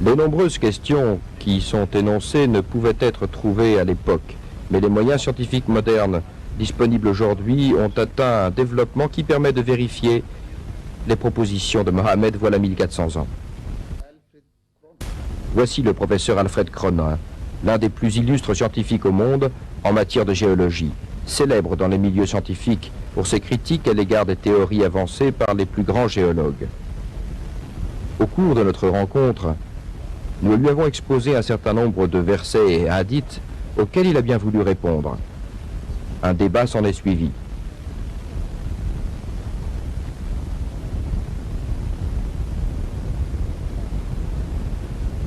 Les nombreuses questions qui y sont énoncées ne pouvaient être trouvées à l'époque, mais les moyens scientifiques modernes disponibles aujourd'hui ont atteint un développement qui permet de vérifier les propositions de Mohammed voilà 1400 ans. Voici le professeur Alfred Cronin, l'un des plus illustres scientifiques au monde en matière de géologie, célèbre dans les milieux scientifiques pour ses critiques à l'égard des théories avancées par les plus grands géologues. Au cours de notre rencontre, nous lui avons exposé un certain nombre de versets et hadiths auxquels il a bien voulu répondre. Un débat s'en est suivi.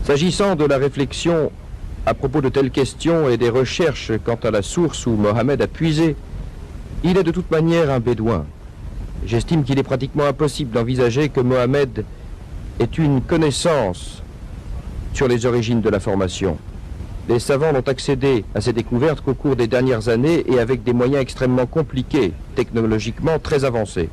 S'agissant de la réflexion à propos de telles questions et des recherches quant à la source où Mohammed a puisé, il est de toute manière un bédouin. J'estime qu'il est pratiquement impossible d'envisager que Mohammed ait une connaissance sur les origines de l'information. Les savants n'ont accédé à ces découvertes qu'au cours des dernières années et avec des moyens extrêmement compliqués, technologiquement très avancés.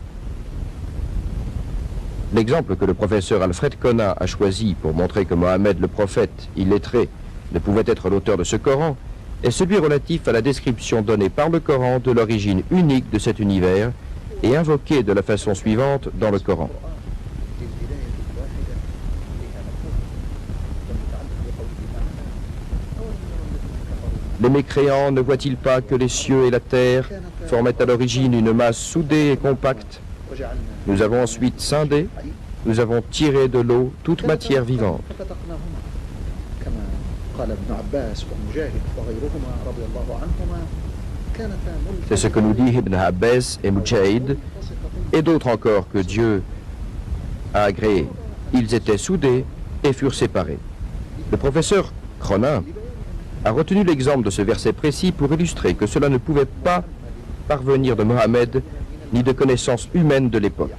L'exemple que le professeur Alfred Cronin a choisi pour montrer que Mohammed le prophète, illettré, ne pouvait être l'auteur de ce Coran, est celui relatif à la description donnée par le Coran de l'origine unique de cet univers et invoquée de la façon suivante dans le Coran. Les mécréants ne voient-ils pas que les cieux et la terre formaient à l'origine une masse soudée et compacte? Nous avons ensuite scindé, nous avons tiré de l'eau toute matière vivante. C'est ce que nous dit Ibn Abbas et Mujahid, et d'autres encore que Dieu a agréé. Ils étaient soudés et furent séparés. Le professeur Cronin a retenu l'exemple de ce verset précis pour illustrer que cela ne pouvait pas parvenir de Mohammed ni de connaissances humaines de l'époque.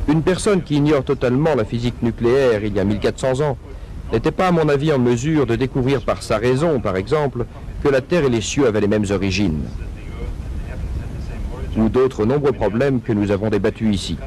Une personne qui ignore totalement la physique nucléaire il y a 1400 ans n'était pas, à mon avis, en mesure de découvrir par sa raison, par exemple, que la Terre et les cieux avaient les mêmes origines, ou d'autres nombreux problèmes que nous avons débattus ici.